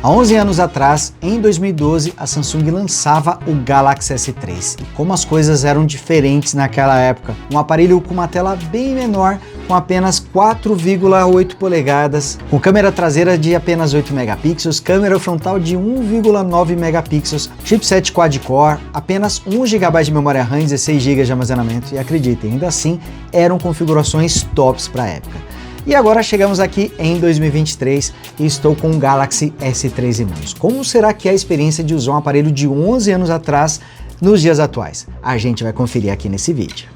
Há 11 anos atrás, em 2012, a Samsung lançava o Galaxy S3. E como as coisas eram diferentes naquela época. Um aparelho com uma tela bem menor, com apenas 4,8 polegadas, com câmera traseira de apenas 8 megapixels, câmera frontal de 1,9 megapixels, chipset quad-core, apenas 1 GB de memória RAM e 16 GB de armazenamento. E acreditem, ainda assim, eram configurações tops para a época. E agora chegamos aqui em 2023 e estou com o Galaxy S3 em mãos. Como será que é a experiência de usar um aparelho de 11 anos atrás nos dias atuais? A gente vai conferir aqui nesse vídeo.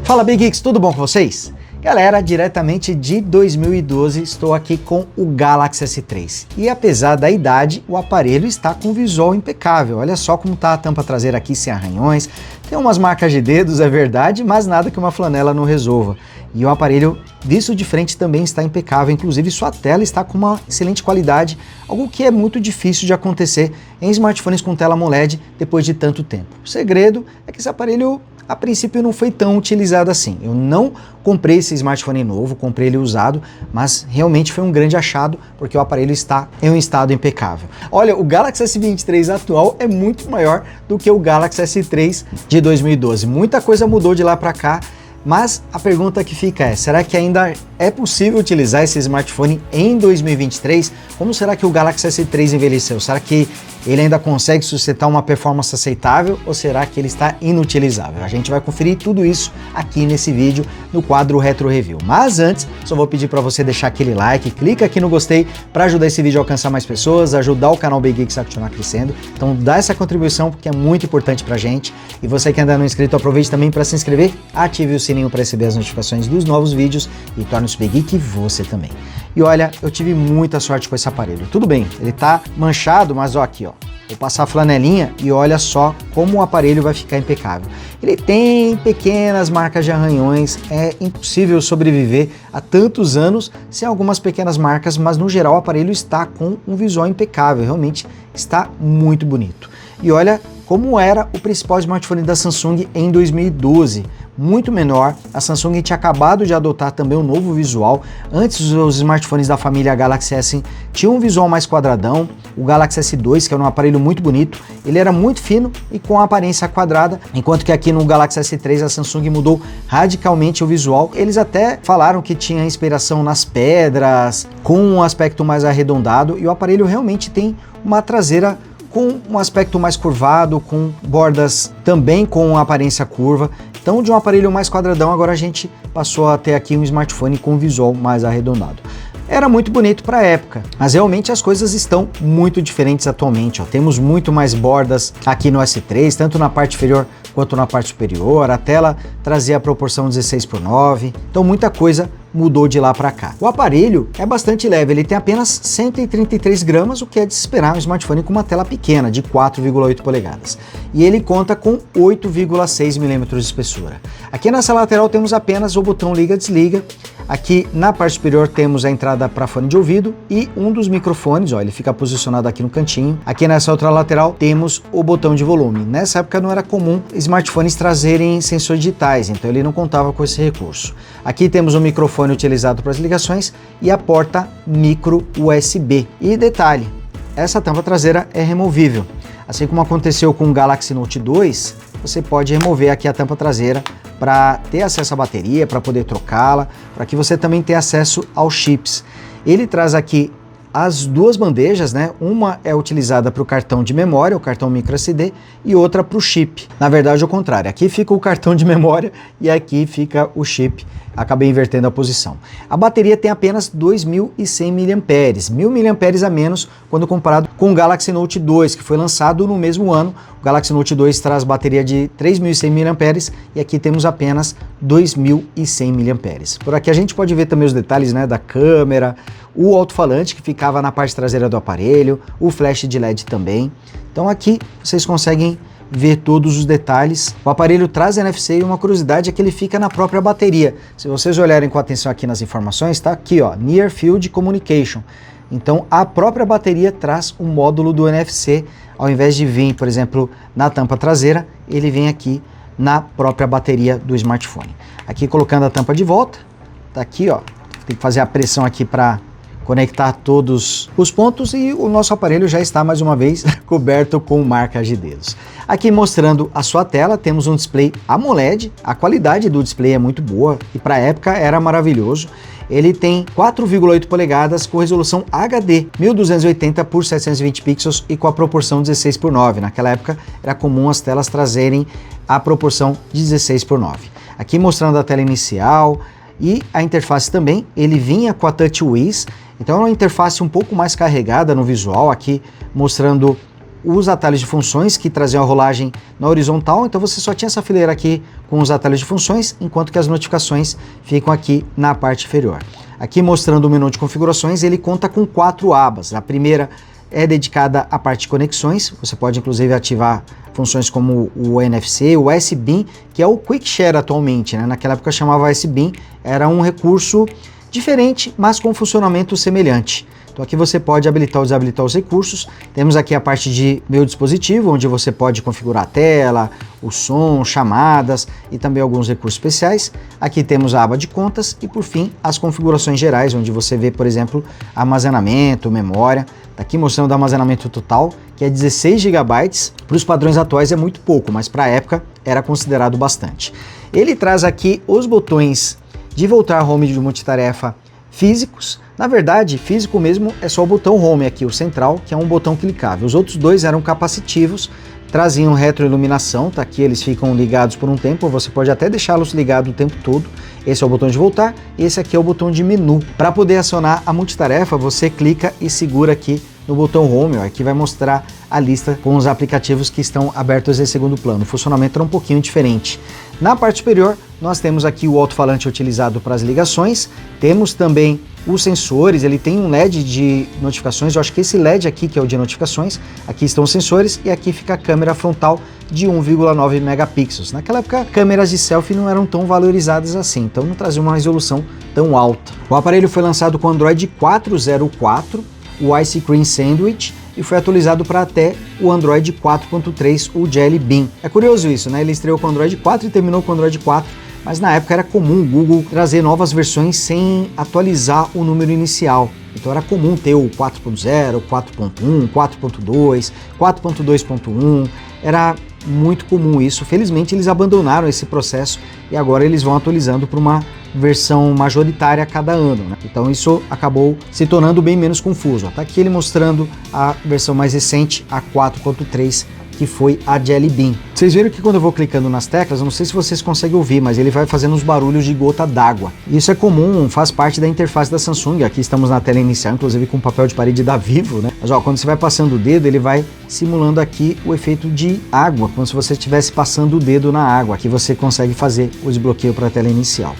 Fala Big Geeks, tudo bom com vocês? Galera, diretamente de 2012 estou aqui com o Galaxy S3 e apesar da idade, o aparelho está com visual impecável. Olha só como está a tampa traseira aqui sem arranhões, tem umas marcas de dedos, é verdade, mas nada que uma flanela não resolva. E o aparelho visto de frente também está impecável, inclusive sua tela está com uma excelente qualidade, algo que é muito difícil de acontecer em smartphones com tela AMOLED depois de tanto tempo. O segredo é que esse aparelho a princípio não foi tão utilizado assim. Eu não comprei esse smartphone novo, comprei ele usado, mas realmente foi um grande achado porque o aparelho está em um estado impecável. Olha, o Galaxy S23 atual é muito maior do que o Galaxy S3 de 2012. Muita coisa mudou de lá para cá, mas a pergunta que fica é, será que ainda é possível utilizar esse smartphone em 2023? Como será que o Galaxy S3 envelheceu? Será que ele ainda consegue sustentar uma performance aceitável ou será que ele está inutilizável? A gente vai conferir tudo isso aqui nesse vídeo no quadro Retro Review. Mas antes, só vou pedir para você deixar aquele like, clica aqui no gostei para ajudar esse vídeo a alcançar mais pessoas, ajudar o canal Big Geeks a continuar crescendo. Então dá essa contribuição porque é muito importante pra gente. E você que ainda não é inscrito, aproveite também para se inscrever, ative o sininho para receber as notificações dos novos vídeos e torne-se Big Geek você também. E olha, eu tive muita sorte com esse aparelho. Tudo bem, ele tá manchado, mas ó aqui, ó. Vou passar a flanelinha e olha só como o aparelho vai ficar impecável. Ele tem pequenas marcas de arranhões, é impossível sobreviver a tantos anos sem algumas pequenas marcas, mas no geral o aparelho está com um visual impecável, realmente está muito bonito. E olha como era o principal smartphone da Samsung em 2012. Muito menor, a Samsung tinha acabado de adotar também um novo visual. Antes os smartphones da família Galaxy S tinham um visual mais quadradão, o Galaxy S2, que era um aparelho muito bonito, ele era muito fino e com a aparência quadrada, enquanto que aqui no Galaxy S3 a Samsung mudou radicalmente o visual. Eles até falaram que tinha inspiração nas pedras, com um aspecto mais arredondado, e o aparelho realmente tem uma traseira com um aspecto mais curvado, com bordas também com aparência curva. Então, de um aparelho mais quadradão, agora a gente passou a ter aqui um smartphone com um visual mais arredondado. Era muito bonito para a época, mas realmente as coisas estão muito diferentes atualmente. Ó. Temos muito mais bordas aqui no S3, tanto na parte inferior quanto na parte superior. A tela trazia a proporção 16:9, então muita coisa mudou de lá para cá. O aparelho é bastante leve, ele tem apenas 133 gramas, o que é de se esperar um smartphone com uma tela pequena, de 4,8 polegadas. E ele conta com 8,6 milímetros de espessura. Aqui nessa lateral temos apenas o botão liga-desliga. Aqui na parte superior temos a entrada para fone de ouvido e um dos microfones, ó, ele fica posicionado aqui no cantinho. Aqui nessa outra lateral temos o botão de volume. Nessa época não era comum smartphones trazerem sensores digitais, então ele não contava com esse recurso. Aqui temos o microfone utilizado para as ligações e a porta micro USB. E detalhe, essa tampa traseira é removível. Assim como aconteceu com o Galaxy Note 2, você pode remover aqui a tampa traseira para ter acesso à bateria, para poder trocá-la, para que você também tenha acesso aos chips. Ele traz aqui as duas bandejas, né? Uma é utilizada para o cartão de memória, o cartão microSD, e outra para o chip. Na verdade, ao contrário. Aqui fica o cartão de memória e aqui fica o chip. Acabei invertendo a posição. A bateria tem apenas 2.100 mAh, 1.000 mAh a menos quando comparado com o Galaxy Note 2, que foi lançado no mesmo ano. O Galaxy Note 2 traz bateria de 3.100 mAh e aqui temos apenas 2.100 mAh. Por aqui a gente pode ver também os detalhes, né, da câmera, o alto-falante que ficava na parte traseira do aparelho, o flash de LED também. Então aqui vocês conseguem ver todos os detalhes. O aparelho traz NFC e uma curiosidade é que ele fica na própria bateria. Se vocês olharem com atenção aqui nas informações, está aqui, ó, Near Field Communication. Então a própria bateria traz um módulo do NFC, ao invés de vir, por exemplo, na tampa traseira, ele vem aqui na própria bateria do smartphone. Aqui colocando a tampa de volta, tá aqui ó, tem que fazer a pressão aqui para conectar todos os pontos e o nosso aparelho já está mais uma vez coberto com marcas de dedos. Aqui mostrando a sua tela, temos um display AMOLED, a qualidade do display é muito boa e para a época era maravilhoso. Ele tem 4,8 polegadas com resolução HD 1280 por 720 pixels e com a proporção 16:9. Naquela época era comum as telas trazerem a proporção 16:9. Aqui mostrando a tela inicial e a interface também, ele vinha com a TouchWiz, então é uma interface um pouco mais carregada no visual, aqui mostrando os atalhos de funções que traziam a rolagem na horizontal, então você só tinha essa fileira aqui com os atalhos de funções, enquanto que as notificações ficam aqui na parte inferior. Aqui mostrando o menu de configurações, ele conta com 4 abas. A primeira é dedicada à parte de conexões, você pode inclusive ativar funções como o NFC, o S-Beam, que é o Quick Share atualmente, né? Naquela época chamava S-Beam, era um recurso diferente, mas com funcionamento semelhante. Então aqui você pode habilitar ou desabilitar os recursos. Temos aqui a parte de meu dispositivo, onde você pode configurar a tela, o som, chamadas e também alguns recursos especiais. Aqui temos a aba de contas e por fim as configurações gerais, onde você vê, por exemplo, armazenamento, memória. Tá aqui mostrando o armazenamento total, que é 16 GB. Para os padrões atuais é muito pouco, mas para a época era considerado bastante. Ele traz aqui os botões de voltar ao home de multitarefa físicos. Na verdade, físico mesmo é só o botão home aqui, o central, que é um botão clicável. Os outros dois eram capacitivos, traziam retroiluminação, tá aqui, eles ficam ligados por um tempo, você pode até deixá-los ligados o tempo todo. Esse é o botão de voltar, esse aqui é o botão de menu. Para poder acionar a multitarefa, você clica e segura aqui no botão home, ó, aqui vai mostrar a lista com os aplicativos que estão abertos em segundo plano. O funcionamento era um pouquinho diferente. Na parte superior, nós temos aqui o alto-falante utilizado para as ligações, temos também os sensores, ele tem um LED de notificações, eu acho que esse LED aqui que é o de notificações, aqui estão os sensores e aqui fica a câmera frontal de 1,9 megapixels. Naquela época, câmeras de selfie não eram tão valorizadas assim, então não trazia uma resolução tão alta. O aparelho foi lançado com Android 4.04, o Ice Cream Sandwich, e foi atualizado para até o Android 4.3, o Jelly Bean. É curioso isso, né? Ele estreou com o Android 4 e terminou com o Android 4, mas na época era comum o Google trazer novas versões sem atualizar o número inicial. Então era comum ter o 4.0, 4.1, 4.2, 4.2.1, era muito comum isso. Felizmente eles abandonaram esse processo e agora eles vão atualizando para uma versão majoritária a cada ano, né? Então isso acabou se tornando bem menos confuso. Tá aqui ele mostrando a versão mais recente, a 4.3, que foi a Jelly Bean. Vocês viram que quando eu vou clicando nas teclas, eu não sei se vocês conseguem ouvir, mas ele vai fazendo uns barulhos de gota d'água. Isso é comum, faz parte da interface da Samsung. Aqui estamos na tela inicial, inclusive com papel de parede da Vivo, né? Mas ó, quando você vai passando o dedo, ele vai simulando aqui o efeito de água, como se você estivesse passando o dedo na água. Aqui você consegue fazer o desbloqueio para a tela inicial.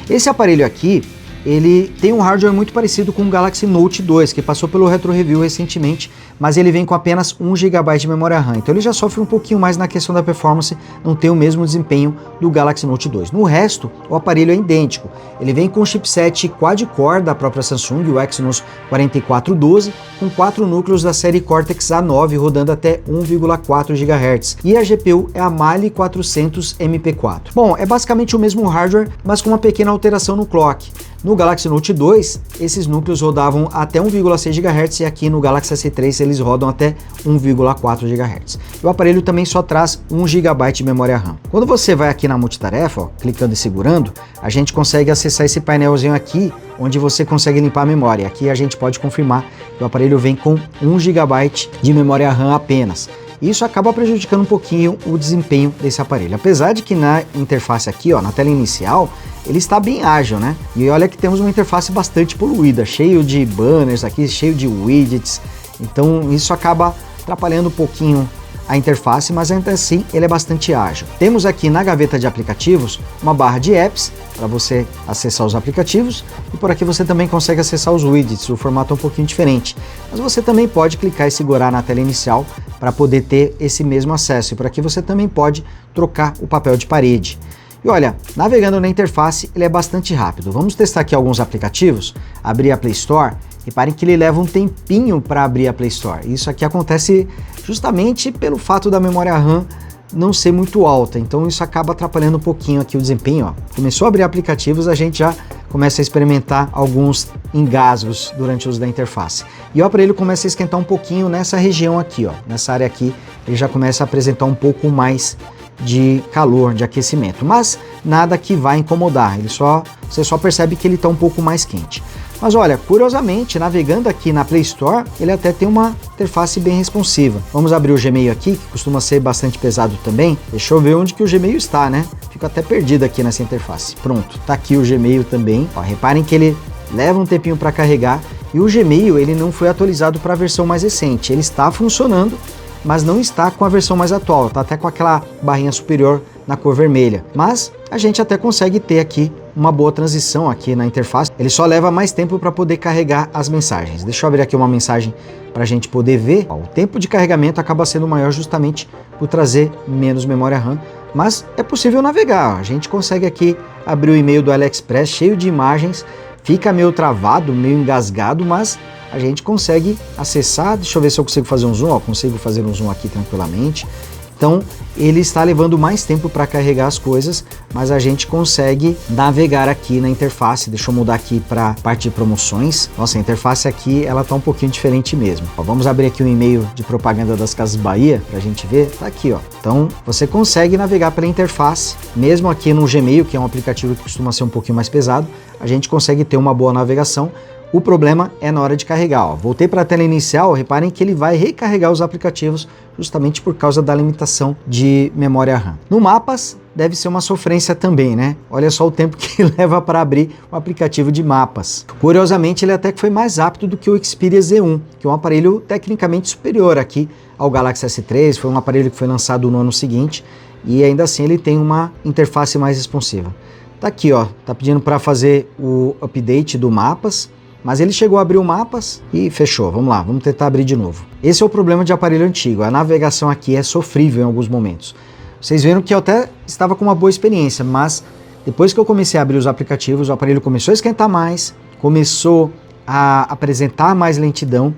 Esse aparelho aqui, ele tem um hardware muito parecido com o Galaxy Note 2, que passou pelo Retro Review recentemente, mas ele vem com apenas 1 GB de memória RAM, então ele já sofre um pouquinho mais na questão da performance, não tem o mesmo desempenho do Galaxy Note 2. No resto, o aparelho é idêntico, ele vem com o chipset quad-core da própria Samsung, o Exynos 4412, com 4 núcleos da série Cortex A9 rodando até 1,4 GHz, e a GPU é a Mali 400 MP4. Bom, é basicamente o mesmo hardware, mas com uma pequena alteração no clock. No Galaxy Note 2, esses núcleos rodavam até 1,6 GHz e aqui no Galaxy S3 eles rodam até 1,4 GHz. O aparelho também só traz 1 GB de memória RAM. Quando você vai aqui na multitarefa, ó, clicando e segurando, a gente consegue acessar esse painelzinho aqui, onde você consegue limpar a memória. Aqui a gente pode confirmar que o aparelho vem com 1 GB de memória RAM apenas. Isso acaba prejudicando um pouquinho o desempenho desse aparelho. Apesar de que na interface aqui, ó, na tela inicial, ele está bem ágil, né? E olha que temos uma interface bastante poluída, cheio de banners aqui, cheio de widgets. Então isso acaba atrapalhando um pouquinho a interface, mas ainda assim ele é bastante ágil. Temos aqui na gaveta de aplicativos uma barra de apps para você acessar os aplicativos e por aqui você também consegue acessar os widgets. O formato é um pouquinho diferente, mas você também pode clicar e segurar na tela inicial para poder ter esse mesmo acesso. E por aqui você também pode trocar o papel de parede. E olha, navegando na interface ele é bastante rápido. Vamos testar aqui alguns aplicativos, abrir a Play Store. Reparem que ele leva um tempinho para abrir a Play Store. Isso aqui acontece justamente pelo fato da memória RAM não ser muito alta, então isso acaba atrapalhando um pouquinho aqui o desempenho, ó. Começou a abrir aplicativos, a gente já começa a experimentar alguns engasgos durante o uso da interface. E o aparelho começa a esquentar um pouquinho nessa região aqui, ó, nessa área aqui, ele já começa a apresentar um pouco mais de calor, de aquecimento, mas nada que vai incomodar, você só percebe que ele está um pouco mais quente. Mas olha, curiosamente, navegando aqui na Play Store, ele até tem uma interface bem responsiva. Vamos abrir o Gmail aqui, que costuma ser bastante pesado também. Deixa eu ver onde que o Gmail está, né? Fico até perdido aqui nessa interface. Pronto, tá aqui o Gmail também. Ó, reparem que ele leva um tempinho para carregar e o Gmail ele não foi atualizado para a versão mais recente. Ele está funcionando, mas não está com a versão mais atual. Tá até com aquela barrinha superior na cor vermelha. Mas a gente até consegue ter aqui uma boa transição aqui na interface. Ele só leva mais tempo para poder carregar as mensagens. Deixa eu abrir aqui uma mensagem para a gente poder ver. Ó, o tempo de carregamento acaba sendo maior justamente por trazer menos memória RAM, mas é possível navegar. Ó. A gente consegue aqui abrir o e-mail do AliExpress cheio de imagens, fica meio travado, meio engasgado, mas a gente consegue acessar. Deixa eu ver se eu consigo fazer um zoom. Ó, consigo fazer um zoom aqui tranquilamente. Então ele está levando mais tempo para carregar as coisas, mas a gente consegue navegar aqui na interface. Deixa eu mudar aqui para a parte de promoções. Nossa, a interface aqui ela tá um pouquinho diferente mesmo. Ó, vamos abrir aqui um e-mail de propaganda das Casas Bahia para a gente ver. Tá aqui, ó. Então você consegue navegar pela interface, mesmo aqui no Gmail, que é um aplicativo que costuma ser um pouquinho mais pesado, a gente consegue ter uma boa navegação. O problema é na hora de carregar. Ó. Voltei para a tela inicial, reparem que ele vai recarregar os aplicativos justamente por causa da limitação de memória RAM. No Mapas deve ser uma sofrência também, né? Olha só o tempo que leva para abrir o aplicativo de mapas. Curiosamente, ele até que foi mais rápido do que o Xperia Z1, que é um aparelho tecnicamente superior aqui ao Galaxy S3, foi um aparelho que foi lançado no ano seguinte e ainda assim ele tem uma interface mais responsiva. Tá aqui, ó, tá pedindo para fazer o update do Mapas, mas ele chegou a abrir o Mapas e fechou. Vamos lá, vamos tentar abrir de novo. Esse é o problema de aparelho antigo, a navegação aqui é sofrível em alguns momentos. Vocês viram que eu até estava com uma boa experiência, mas depois que eu comecei a abrir os aplicativos, o aparelho começou a esquentar mais, começou a apresentar mais lentidão.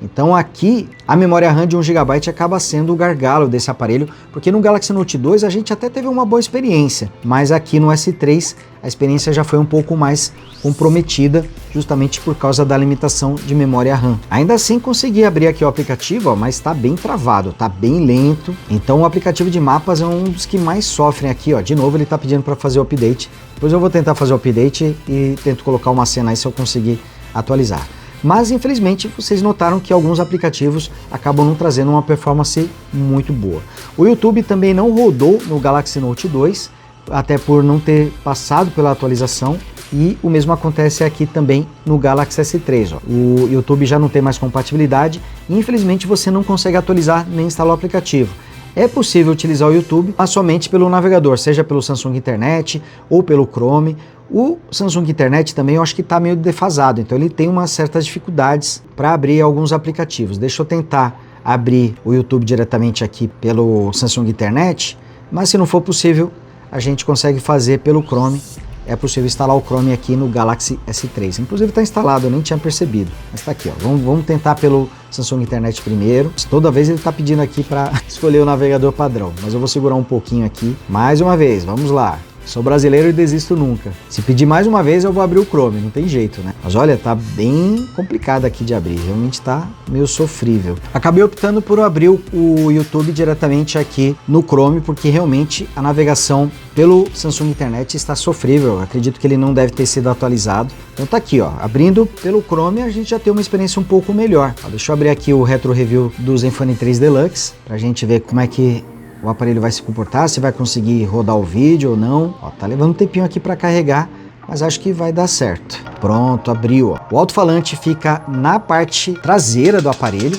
Então aqui a memória RAM de 1 GB acaba sendo o gargalo desse aparelho, porque no Galaxy Note 2 a gente até teve uma boa experiência, mas aqui no S3 a experiência já foi um pouco mais comprometida, justamente por causa da limitação de memória RAM. Ainda assim consegui abrir aqui o aplicativo, ó, mas está bem travado, está bem lento. Então o aplicativo de mapas é um dos que mais sofrem aqui, ó. De novo ele está pedindo para fazer o update. Depois eu vou tentar fazer o update e tento colocar uma cena aí se eu conseguir atualizar. Mas infelizmente vocês notaram que alguns aplicativos acabam não trazendo uma performance muito boa. O YouTube também não rodou no Galaxy Note 2, até por não ter passado pela atualização, e o mesmo acontece aqui também no Galaxy S3. Ó. O YouTube já não tem mais compatibilidade e infelizmente você não consegue atualizar nem instalar o aplicativo. É possível utilizar o YouTube, mas somente pelo navegador, seja pelo Samsung Internet ou pelo Chrome. O Samsung Internet também eu acho que está meio defasado, então ele tem umas certas dificuldades para abrir alguns aplicativos. Deixa eu tentar abrir o YouTube diretamente aqui pelo Samsung Internet, mas se não for possível, a gente consegue fazer pelo Chrome. É possível instalar o Chrome aqui no Galaxy S3. Inclusive está instalado, eu nem tinha percebido. Mas está aqui, ó. Vamos tentar pelo Samsung Internet primeiro. Toda vez ele está pedindo aqui para escolher o navegador padrão. Mas eu vou segurar um pouquinho aqui. Mais uma vez, vamos lá. Sou brasileiro e desisto nunca. Se pedir mais uma vez, eu vou abrir o Chrome, não tem jeito, né? Mas olha, tá bem complicado aqui de abrir, realmente tá meio sofrível. Acabei optando por abrir o YouTube diretamente aqui no Chrome, porque realmente a navegação pelo Samsung Internet está sofrível. Eu acredito que ele não deve ter sido atualizado. Então tá aqui, ó, abrindo pelo Chrome a gente já tem uma experiência um pouco melhor. Ó, deixa eu abrir aqui o Retro Review do Zenfone 3 Deluxe, pra gente ver como é que o aparelho vai se comportar, se vai conseguir rodar o vídeo ou não. Ó, tá levando um tempinho aqui para carregar, mas acho que vai dar certo. Pronto, abriu. Ó. O alto-falante fica na parte traseira do aparelho,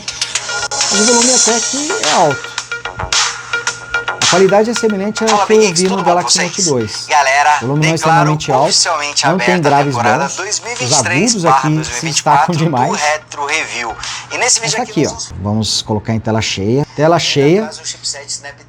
mas o volume até que é alto. A qualidade é semelhante à que eu vi no Galaxy Note 2. Galera, o volume não é extremamente alto, não tem graves bons, os agudos aqui se destacam demais. Retro Review. E nesse vídeo aqui, ó, vamos colocar em tela cheia. Tela cheia,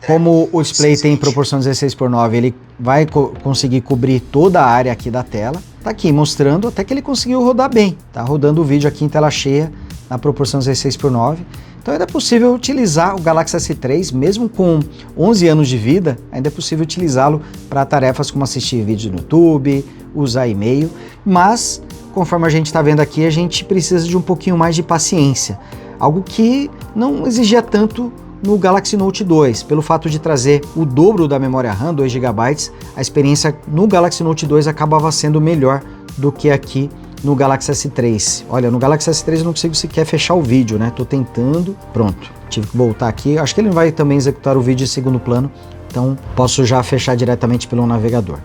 como o display tem proporção 16:9, ele vai conseguir cobrir toda a área aqui da tela. Tá aqui mostrando até que ele conseguiu rodar bem. Tá rodando o vídeo aqui em tela cheia na proporção 16:9. Então ainda é possível utilizar o Galaxy S3, mesmo com 11 anos de vida, ainda é possível utilizá-lo para tarefas como assistir vídeos no YouTube, usar e-mail, mas conforme a gente está vendo aqui, a gente precisa de um pouquinho mais de paciência, algo que não exigia tanto no Galaxy Note 2, pelo fato de trazer o dobro da memória RAM, 2 GB, a experiência no Galaxy Note 2 acabava sendo melhor do que aqui no Galaxy S3. Olha, no Galaxy S3 eu não consigo sequer fechar o vídeo, né? Tô tentando, pronto, tive que voltar aqui. Acho que ele não vai também executar o vídeo em segundo plano, então posso já fechar diretamente pelo navegador.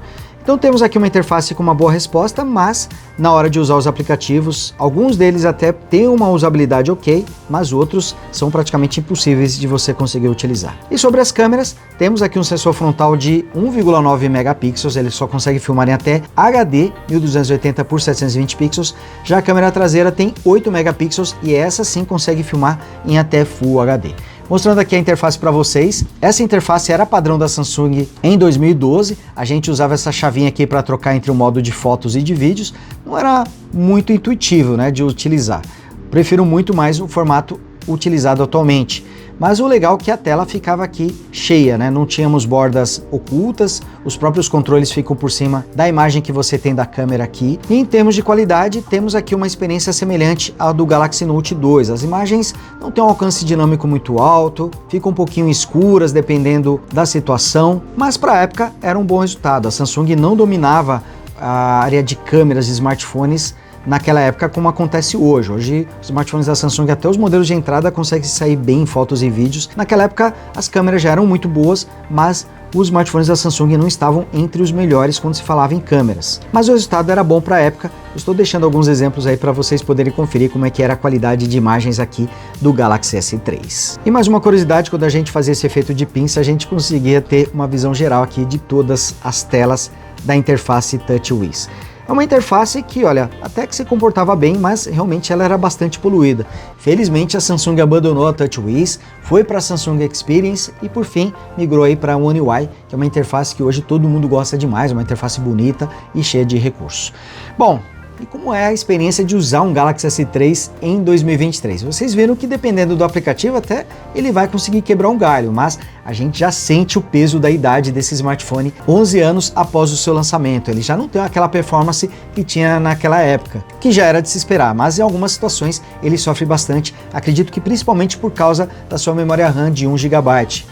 Então temos aqui uma interface com uma boa resposta, mas na hora de usar os aplicativos, alguns deles até têm uma usabilidade ok, mas outros são praticamente impossíveis de você conseguir utilizar. E sobre as câmeras, temos aqui um sensor frontal de 1,9 megapixels, ele só consegue filmar em até HD 1280 por 720 pixels, já a câmera traseira tem 8 megapixels e essa sim consegue filmar em até Full HD. Mostrando aqui a interface para vocês, essa interface era padrão da Samsung em 2012, a gente usava essa chavinha aqui para trocar entre o modo de fotos e de vídeos, não era muito intuitivo, né, de utilizar. Prefiro muito mais o formato utilizado atualmente, mas o legal é que a tela ficava aqui cheia, né? Não tínhamos bordas ocultas, os próprios controles ficam por cima da imagem que você tem da câmera aqui. E em termos de qualidade, temos aqui uma experiência semelhante à do Galaxy Note 2. As imagens não têm um alcance dinâmico muito alto, ficam um pouquinho escuras dependendo da situação, mas para a época era um bom resultado. A Samsung não dominava a área de câmeras de smartphones naquela época como acontece hoje. Hoje os smartphones da Samsung, até os modelos de entrada, conseguem sair bem em fotos e vídeos. Naquela época as câmeras já eram muito boas, mas os smartphones da Samsung não estavam entre os melhores quando se falava em câmeras. Mas o resultado era bom para a época. Eu estou deixando alguns exemplos aí para vocês poderem conferir como é que era a qualidade de imagens aqui do Galaxy S3. E mais uma curiosidade, quando a gente fazia esse efeito de pinça, a gente conseguia ter uma visão geral aqui de todas as telas da interface TouchWiz. É uma interface que, olha, até que se comportava bem, mas realmente ela era bastante poluída. Felizmente a Samsung abandonou a TouchWiz, foi para a Samsung Experience e por fim migrou aí para a One UI, que é uma interface que hoje todo mundo gosta demais, uma interface bonita e cheia de recursos. Bom, e como é a experiência de usar um Galaxy S3 em 2023? Vocês viram que dependendo do aplicativo até ele vai conseguir quebrar um galho, mas a gente já sente o peso da idade desse smartphone 11 anos após o seu lançamento. Ele já não tem aquela performance que tinha naquela época, que já era de se esperar, mas em algumas situações ele sofre bastante, acredito que principalmente por causa da sua memória RAM de 1 GB.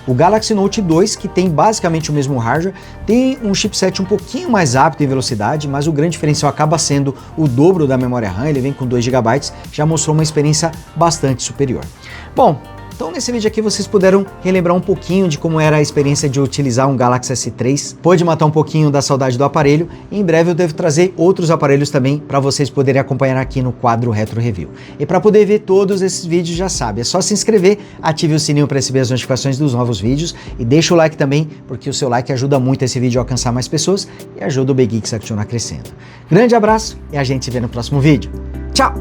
O Galaxy Note 2, que tem basicamente o mesmo hardware, tem um chipset um pouquinho mais rápido em velocidade, mas o grande diferencial acaba sendo o dobro da memória RAM, ele vem com 2 GB, já mostrou uma experiência bastante superior. Bom, então nesse vídeo aqui vocês puderam relembrar um pouquinho de como era a experiência de utilizar um Galaxy S3, pôde matar um pouquinho da saudade do aparelho, e em breve eu devo trazer outros aparelhos também para vocês poderem acompanhar aqui no quadro Retro Review. E para poder ver todos esses vídeos, já sabe, é só se inscrever, ative o sininho para receber as notificações dos novos vídeos e deixa o like também, porque o seu like ajuda muito esse vídeo a alcançar mais pessoas e ajuda o Big Geeks a continuar crescendo. Grande abraço e a gente se vê no próximo vídeo. Tchau!